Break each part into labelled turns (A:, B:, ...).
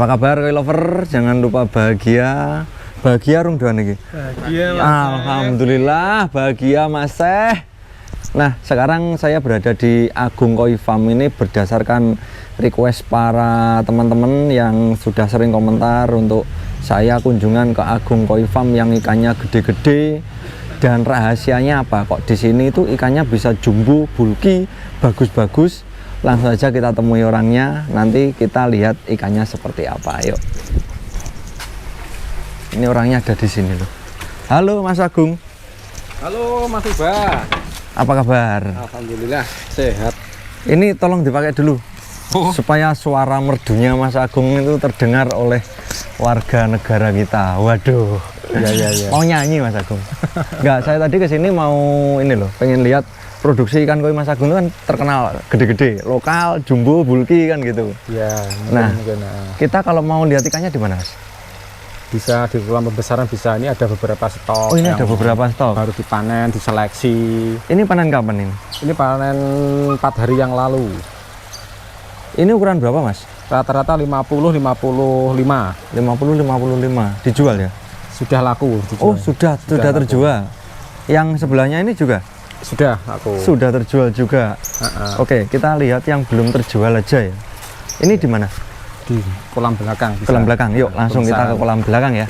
A: Apa kabar koi lover? Jangan lupa bahagia. Bahagia rung doan iki.
B: Bahagia Mas.
A: Alhamdulillah bahagia Mas. Nah, sekarang saya berada di Agung Koi Farm ini berdasarkan request para teman-teman yang sudah sering komentar untuk saya kunjungan ke Agung Koi Farm yang ikannya gede-gede. Dan rahasianya apa? Kok di sini itu ikannya bisa jumbo, bulky, bagus-bagus. Langsung saja kita temui orangnya, nanti kita lihat ikannya seperti apa. Ayo. Ini orangnya ada di sini loh. Halo Mas Agung.
B: Halo Mas Uba.
A: Apa kabar?
B: Alhamdulillah sehat.
A: Ini tolong dipakai dulu. Supaya suara merdunya Mas Agung itu terdengar oleh warga negara kita. Waduh.
B: Ya.
A: Mau nyanyi Mas Agung? Enggak, saya tadi kesini mau ini loh, pengen lihat produksi ikan koi Mas Agung itu kan terkenal gede-gede, lokal, jumbo, bulky kan gitu.
B: Ya.
A: Nah, kita kalau mau lihat ikannya di mana Mas?
B: Bisa di kolam pembesaran bisa. Ini ada beberapa stok.
A: Oh, ini ada beberapa stok.
B: Baru dipanen, diseleksi.
A: Ini panen kapan ini?
B: Ini panen 4 hari yang lalu.
A: Ini ukuran berapa Mas?
B: Rata-rata 50-55.
A: 50-55. Dijual ya?
B: Sudah laku. Dijual.
A: Oh, sudah terjual. Yang sebelahnya ini juga?
B: Sudah laku.
A: Sudah terjual juga. Oke, kita lihat yang belum terjual aja ya. Ini di mana?
B: Di kolam belakang. Bisa.
A: Kolam belakang. Yuk, langsung kita ke kolam belakang ya.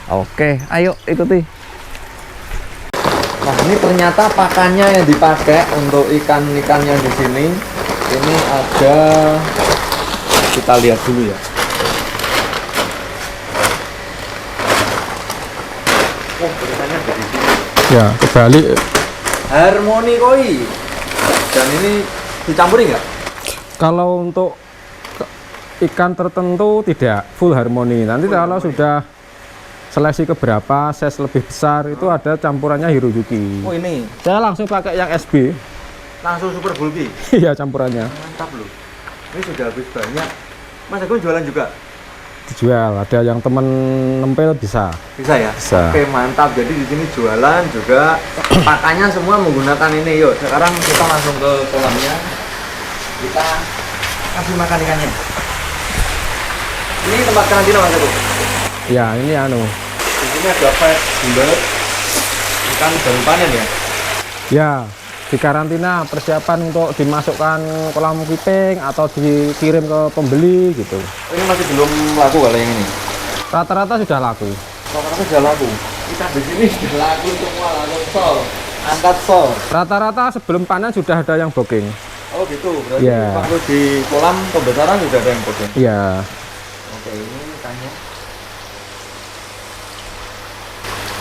A: Oke, ayo ikuti. Nah, ini ternyata pakannya yang dipakai untuk ikan-ikannya di sini. Ini ada, kita lihat dulu ya. Oh, tulisannya ada di sini.
B: Ya, kebalik.
A: Harmoni koi. Dan ini dicampuri nggak?
B: Kalau untuk ikan tertentu tidak full harmoni. Nanti kalau sudah seleksi ke berapa size lebih besar itu ada campurannya Hiroyuki.
A: Oh, ini
B: Saya langsung pakai yang SB.
A: langsung super bulky.
B: Iya campurannya.
A: Mantap loh. Ini sudah habis banyak. Mas Agung jualan juga?
B: Dijual. Ada yang temen nempel bisa.
A: Bisa ya?
B: Bisa.
A: Oke, mantap. Jadi di sini jualan juga. Pakannya semua menggunakan ini. Yuk, sekarang kita langsung ke kolamnya. Kita kasih makan ikannya. Ini tempat karantina Mas Agung?
B: Ya ini anu.
A: Di sini ada pet bulat. Ikan baru panen ya?
B: Ya di karantina persiapan untuk dimasukkan kolam keeping atau dikirim ke pembeli gitu.
A: Oh, ini masih belum laku kalau yang ini?
B: Rata-rata sudah laku.
A: Rata-rata sudah laku. Ikan di sini sudah laku semua, langsung sol. Angkat sol.
B: Rata-rata sebelum panen sudah ada yang booking.
A: Oh gitu, berarti
B: Ya.
A: waktu di kolam pembesaran sudah ada yang booking?
B: Iya.
A: Oke, ini ikannya.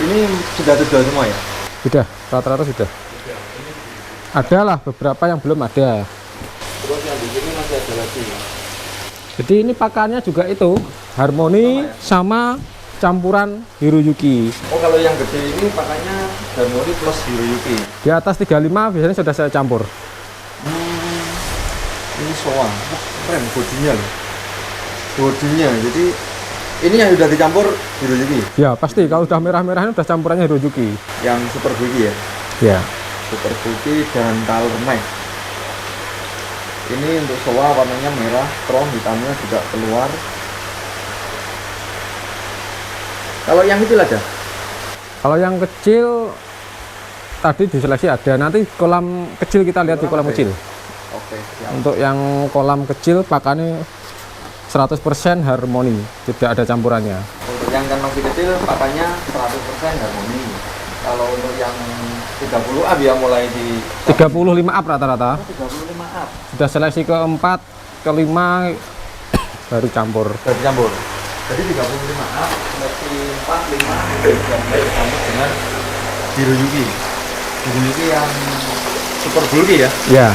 A: Ini sudah terjual semua ya?
B: Sudah, rata-rata sudah. Ada lah beberapa yang belum ada.
A: Terus yang di sini masih ada lagi.
B: Jadi ini pakannya juga itu harmoni sama campuran Hiroyuki.
A: Oh, kalau yang gede ini pakannya Harmoni plus Hiroyuki.
B: Di atas 35 biasanya sudah saya campur.
A: Ini soa. Wah, keren bodinya loh. Bodinya. Jadi ini yang sudah dicampur Hiroyuki.
B: Ya pasti kalau udah merah-merah ini udah campurannya Hiroyuki.
A: Yang super bulky ya.
B: Ya.
A: Super bulky dan color max. Ini untuk soa warnanya merah, strong, hitamnya juga keluar. Kalau yang kecil ada?
B: Kalau yang kecil tadi diseleksi ada. Nanti kolam kecil kita lihat di kolam kecil.
A: Oke, siap.
B: Untuk yang kolam kecil pakannya 100% harmoni, tidak ada campurannya.
A: Untuk yang kan masih kecil pakannya 100% Harmoni. Kalau untuk yang 30 up ya mulai di
B: 35 up rata-rata.
A: 35 up.
B: Sudah seleksi ke 4, ke 5 baru campur.
A: Sudah dicampur. Jadi 35 up, seleksi 4, 5 sudah mulai dicampur dengan Hiroyuki. Hiroyuki yang super bulky ya.
B: Ya.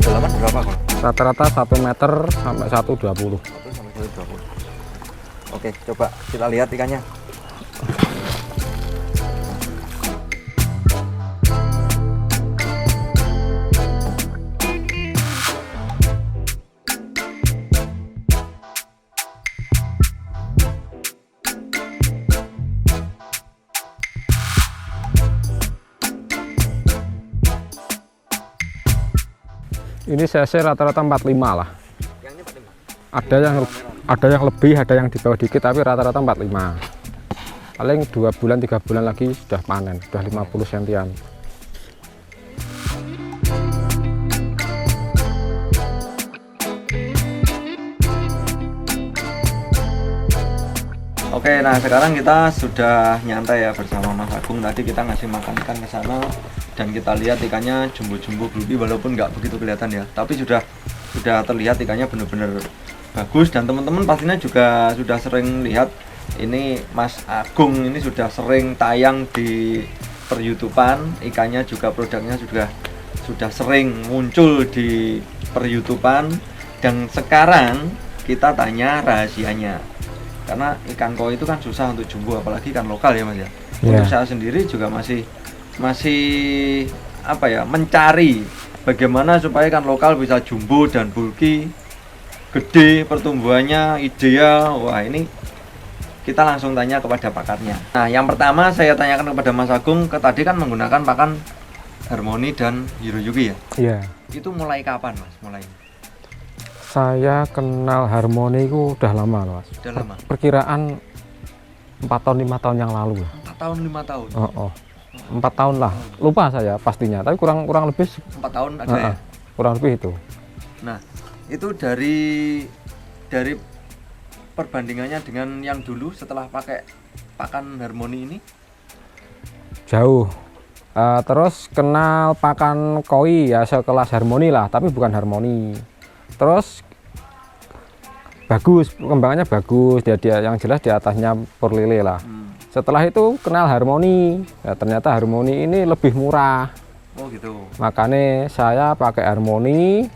A: Kedalaman berapa kok?
B: Rata-rata 1 meter sampai 1,20.
A: 1 sampai 1,20. Oke, coba kita lihat ikannya.
B: Ini cc rata-rata 45 lah.
A: Yang ini 45.
B: Ada yang lebih, ada yang di bawah dikit, tapi rata-rata 45. Paling 2 bulan 3 bulan lagi sudah panen, sudah 50 sentian.
A: Oke, nah sekarang kita sudah nyantai ya bersama Mas Agung. Tadi kita ngasih makan ikan ke sana dan kita lihat ikannya jumbo-jumbo groupie, walaupun nggak begitu kelihatan ya, tapi sudah terlihat ikannya benar-benar bagus. Dan teman-teman pastinya juga sudah sering lihat ini Mas Agung ini sudah sering tayang di per-YouTubean, ikannya juga produknya sudah sering muncul di per-YouTubean. Dan sekarang kita tanya rahasianya. Karena ikan koi itu kan susah untuk jumbo, apalagi ikan lokal ya Mas ya. Untuk saya sendiri juga masih apa ya, mencari bagaimana supaya ikan lokal bisa jumbo dan bulky, gede, pertumbuhannya ideal. Wah, ini kita langsung tanya kepada pakarnya. Nah, yang pertama saya tanyakan kepada Mas Agung, tadi kan menggunakan pakan Harmony dan Hiroyuki ya?
B: Iya.
A: Itu mulai kapan Mas? Mulai?
B: Saya kenal Harmony itu udah lama loh, Mas.
A: Udah lama?
B: Perkiraan 4 tahun 5 tahun yang lalu lah.
A: 4 tahun 5 tahun?
B: 4 tahun lah, lupa saya pastinya, tapi kurang lebih
A: 4 tahun ada ya?
B: Kurang lebih itu.
A: Nah, itu dari perbandingannya dengan yang dulu setelah pakai pakan Harmony ini?
B: Jauh. Terus kenal pakan koi ya sekelas Harmony lah, tapi bukan Harmony. Terus bagus, perkembangannya bagus, dia yang jelas di atasnya pur lele lah. Setelah itu kenal Harmony, ya, ternyata Harmony ini lebih murah.
A: Oh gitu.
B: Makanya saya pakai Harmony,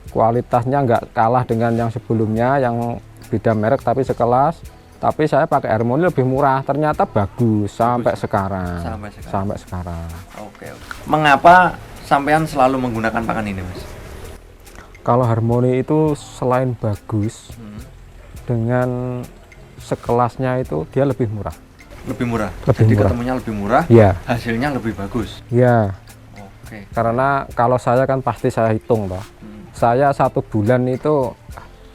B: kualitasnya nggak kalah dengan yang sebelumnya, yang beda merek tapi sekelas. Tapi saya pakai Harmony lebih murah, ternyata bagus sampai sekarang. Sampai sekarang.
A: Oke. Mengapa sampean selalu menggunakan pakan ini, Mas?
B: Kalau Harmony itu selain bagus, dengan sekelasnya itu dia lebih murah.
A: Lebih murah.
B: Lebih
A: Jadi
B: murah.
A: ketemunya lebih murah,
B: Ya.
A: hasilnya lebih bagus.
B: Ya.
A: Oke.
B: Karena kalau saya kan pasti saya hitung toh. Saya 1 bulan itu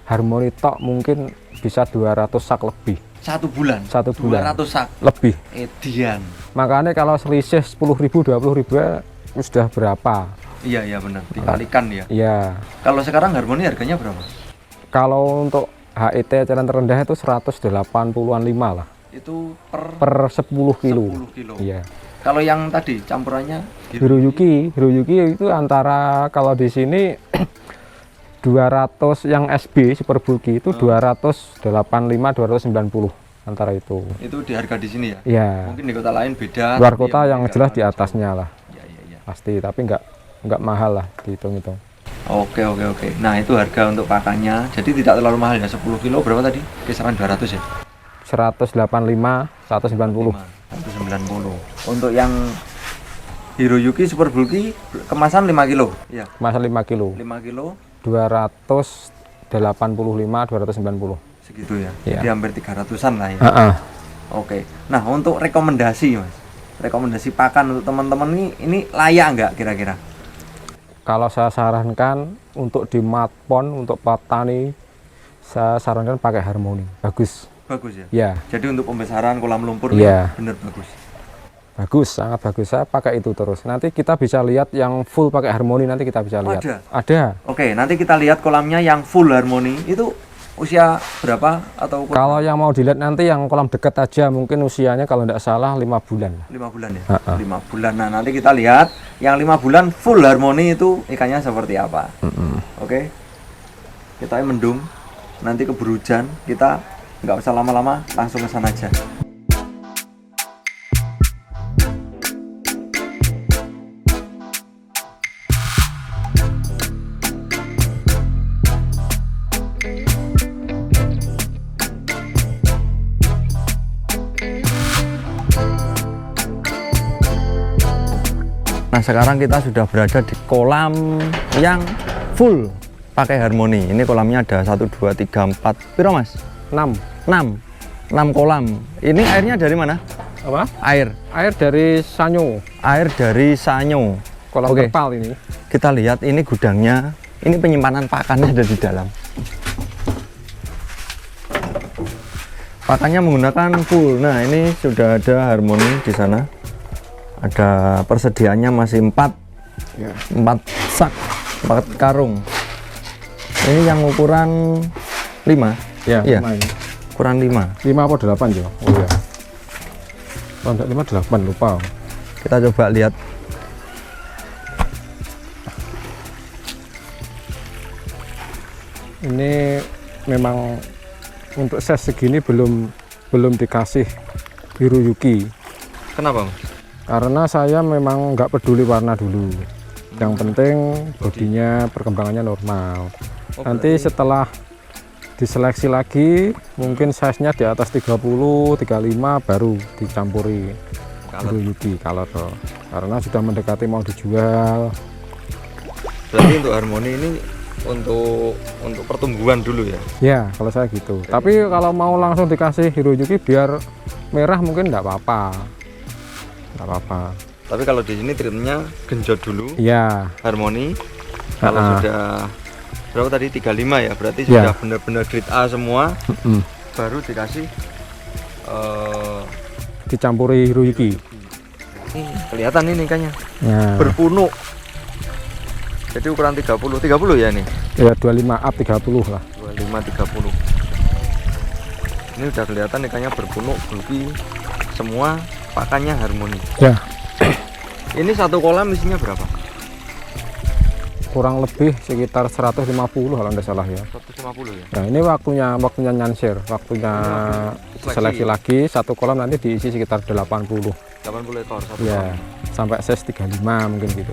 B: Harmony tok mungkin bisa 200 sak lebih.
A: 1 bulan?
B: 1 bulan.
A: 200 sak?
B: Lebih.
A: Edian.
B: Makanya kalau selisih 10.000, 20.000 sudah berapa?
A: Iya benar, dikalikan ya.
B: Iya.
A: Kalau sekarang Harmony harganya berapa?
B: Kalau untuk HIT eceran terendah itu 180-an 5 lah.
A: Itu
B: Per 10 kilo.
A: 10 kilo.
B: Iya.
A: Kalau yang tadi campurannya
B: Hiroyuki itu antara kalau di sini 200 yang SB Super Bulky itu 285 290 antara itu.
A: Itu di harga di sini ya?
B: Iya.
A: Mungkin di kota lain beda.
B: Luar kota yang jelas di atasnya lah.
A: Iya.
B: Pasti, tapi nggak mahal lah dihitung-hitung.
A: Oke. Nah, itu harga untuk pakannya. Jadi tidak terlalu mahal ya. 10 kilo berapa tadi? Kisaran 200 ya?
B: 185 190.
A: 190. Untuk yang Hiroyuki Super Bulky kemasan 5 kilo. Iya.
B: Kemasan 5 kilo.
A: 5 kilo
B: 285 290.
A: segitu ya.
B: Iya.
A: Jadi hampir 300-an lah ya.
B: Oke.
A: Nah, untuk rekomendasi, Mas. Rekomendasi pakan untuk teman-teman ini layak nggak kira-kira?
B: Kalau saya sarankan untuk di matpon, untuk petani, saya sarankan pakai Harmony. Bagus.
A: Bagus ya?
B: Ya.
A: Jadi untuk pembesaran kolam lumpur
B: Iya.
A: bener bagus.
B: Bagus, sangat bagus. Saya pakai itu terus. Nanti kita bisa lihat yang full pakai Harmony, nanti kita bisa lihat. Ada.
A: Oke, nanti kita lihat kolamnya yang full Harmony. Itu usia berapa atau
B: kalau yang mau dilihat nanti yang kolam dekat aja mungkin usianya kalau tidak salah 5 bulan.
A: 5 bulan ya? 5 bulan. Nah, nanti kita lihat yang 5 bulan full Harmony itu ikannya seperti apa. Oke. Kita mendung, nanti keburu hujan, kita nggak usah lama-lama, langsung ke sana aja. Nah, sekarang kita sudah berada di kolam yang full pakai Harmony. Ini kolamnya ada 1, 2, 3, 4. Piro, Mas?
B: 6
A: kolam. Ini airnya dari mana?
B: Apa?
A: Air
B: Dari Sanyo.
A: Air dari Sanyo.
B: Kolam terpal ini.
A: Kita lihat ini gudangnya Ini penyimpanan pakannya ada di dalam. Pakannya menggunakan full. Nah, ini sudah ada harmoni di sana. Ada persediaannya masih 4
B: Ya.
A: 4 sak, 4 karung. Ini yang ukuran 5.
B: Ya,
A: Iya.
B: 5 ini.
A: Ukuran 5.
B: 5 apa 8 ya? Oh iya. Oh, enggak 5 8 lupa.
A: Kita coba lihat.
B: Ini memang untuk size segini belum dikasih Hiroyuki.
A: Kenapa, Mas?
B: Karena saya memang nggak peduli warna dulu. Yang penting bodinya perkembangannya normal. Nanti setelah diseleksi lagi mungkin size-nya di atas 30, 35 baru dicampuri Hiroyuki color. Karena sudah mendekati mau dijual.
A: Berarti untuk harmoni ini untuk pertumbuhan dulu ya.
B: Ya, kalau saya gitu. Tapi kalau mau langsung dikasih Hiroyuki biar merah mungkin nggak apa-apa. Nggak apa-apa.
A: Tapi kalau di sini treatmentnya genjot dulu,
B: Iya.
A: harmoni. Kalau
B: Ah.
A: sudah berapa tadi 35 ya, berarti
B: Ya.
A: sudah benar-benar grade A semua,
B: Mm-mm.
A: baru dikasih
B: Dicampuri Hiroyuki.
A: ini kelihatan ini ikannya
B: Ya.
A: berpunuk. Jadi ukuran 30 ya ini.
B: Ya 25 up 30 lah.
A: 25 30. Ini udah kelihatan ikannya berpunuk, bulky semua, pakannya harmoni.
B: Ya.
A: Ini satu kolam isinya berapa?
B: Kurang lebih sekitar 150 kalau tidak salah ya.
A: 150 ya.
B: Nah, ini waktunya nyansir, waktunya seleksi lagi satu kolam nanti diisi sekitar 80.
A: 80 ekor satu
B: Ya,
A: kolam.
B: sampai size 35 mungkin gitu.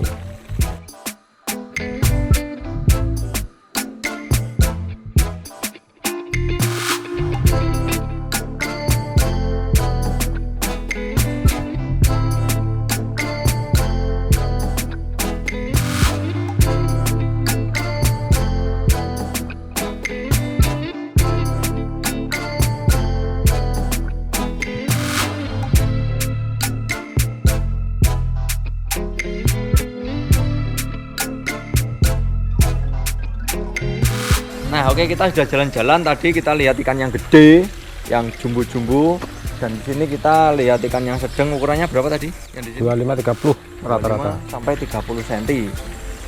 A: Nah, oke, kita sudah jalan-jalan tadi, kita lihat ikan yang gede, yang jumbo-jumbo, dan di sini kita lihat ikan yang sedang. Ukurannya berapa tadi? Yang di sini
B: 25-30 rata-rata.
A: 25 sampai 30 cm.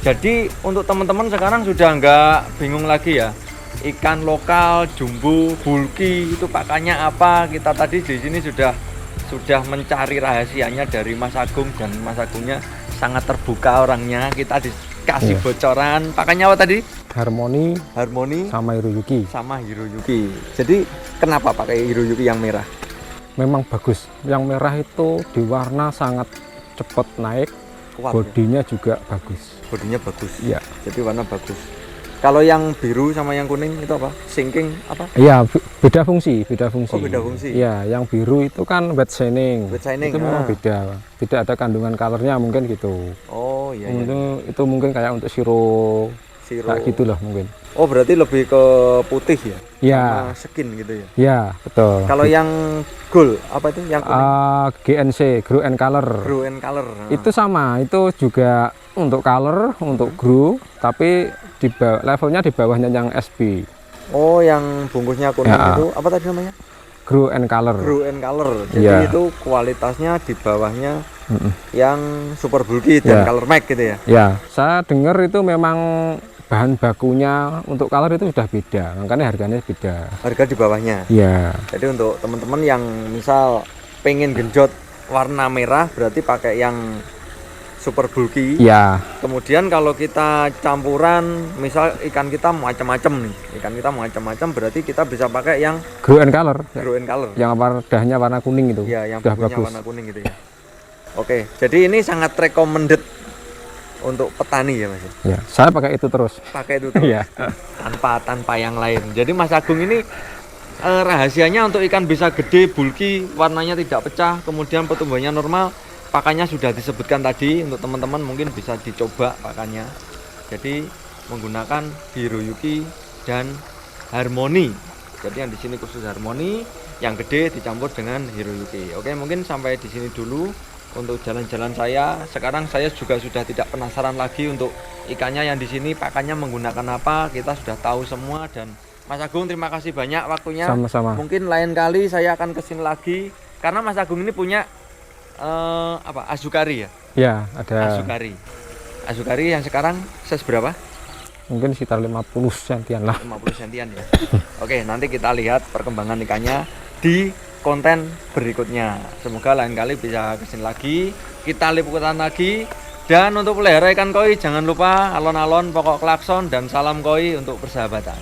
A: Jadi untuk teman-teman sekarang sudah nggak bingung lagi ya. Ikan lokal, jumbo, bulky itu pakannya apa? Kita tadi di sini sudah mencari rahasianya dari Mas Agung, dan Mas Agungnya sangat terbuka orangnya. Kita dikasih
B: Iya.
A: bocoran. Pakannya apa tadi?
B: Harmoni
A: Harmoni
B: sama Hiroyuki.
A: sama Hiroyuki. Jadi kenapa pakai Hiroyuki yang merah?
B: Memang bagus. Yang merah itu di warna sangat cepat naik,
A: Kuat ya?
B: bodinya juga bagus.
A: Bodinya bagus.
B: Iya.
A: Jadi warna bagus. Kalau yang biru sama yang kuning itu apa? Sinking apa?
B: Iya, beda fungsi.
A: Oh, beda fungsi.
B: Iya, yang biru itu kan wet shining.
A: Wet shining,
B: Itu memang
A: ah.
B: beda. Tidak ada kandungan colornya mungkin gitu.
A: Oh iya, iya.
B: Itu mungkin kayak untuk siro
A: Siro.
B: kayak gitulah mungkin.
A: Oh, berarti lebih ke putih ya?
B: Iya,
A: Sama skin gitu ya.
B: iya betul.
A: Kalau yang gold apa itu? Yang kuning?
B: GNC, Grow and Color.
A: Grow and color. Nah.
B: Itu sama, itu juga untuk color, untuk grow, tapi levelnya di bawahnya yang SB.
A: Oh, yang bungkusnya kuning
B: Ya.
A: itu apa tadi namanya?
B: Grow and Color.
A: Grow and color. Jadi
B: Iya.
A: itu kualitasnya di bawahnya
B: Mm-mm.
A: yang super bulky dan
B: Ya.
A: color max gitu ya.
B: Ya, saya dengar itu memang bahan bakunya untuk color itu sudah beda, makanya harganya beda.
A: Harga di bawahnya.
B: Iya,
A: Jadi untuk teman-teman yang misal pengen genjot warna merah, berarti pakai yang super bulky.
B: iya,
A: Kemudian kalau kita campuran, misal ikan kita macam-macam nih, berarti kita bisa pakai yang
B: Grow and Color.
A: grow and color.
B: Yang wadahnya warna kuning itu.
A: Ya, yang
B: sudah
A: bungkusnya
B: bagus.
A: warna kuning gitu ya. Oke, jadi ini sangat recommended untuk petani ya Mas.
B: Ya, saya pakai itu terus.
A: Pakai itu terus.
B: Iya.
A: tanpa yang lain. Jadi Mas Agung ini rahasianya untuk ikan bisa gede, bulky, warnanya tidak pecah, kemudian pertumbuhannya normal. Pakannya sudah disebutkan tadi, untuk teman-teman mungkin bisa dicoba pakannya. Jadi menggunakan Hiroyuki dan Harmoni. Jadi yang di sini khusus Harmoni, yang gede dicampur dengan Hiroyuki. Oke, mungkin sampai di sini dulu untuk jalan-jalan saya. Sekarang saya juga sudah tidak penasaran lagi untuk ikannya yang di sini pakannya menggunakan apa. Kita sudah tahu semua. Dan Mas Agung, terima kasih banyak waktunya.
B: Sama-sama.
A: Mungkin lain kali saya akan kesini lagi karena Mas Agung ini punya Azukari ya.
B: Ya, ada
A: Azukari yang sekarang size berapa?
B: mungkin sekitar 50 sentian lah.
A: 50 sentian ya. Oke, nanti kita lihat perkembangan ikannya di konten berikutnya. Semoga lain kali bisa kesini lagi, kita liputan lagi. Dan untuk pelihara ikan koi jangan lupa alon-alon, pokok klakson, dan salam koi untuk persahabatan.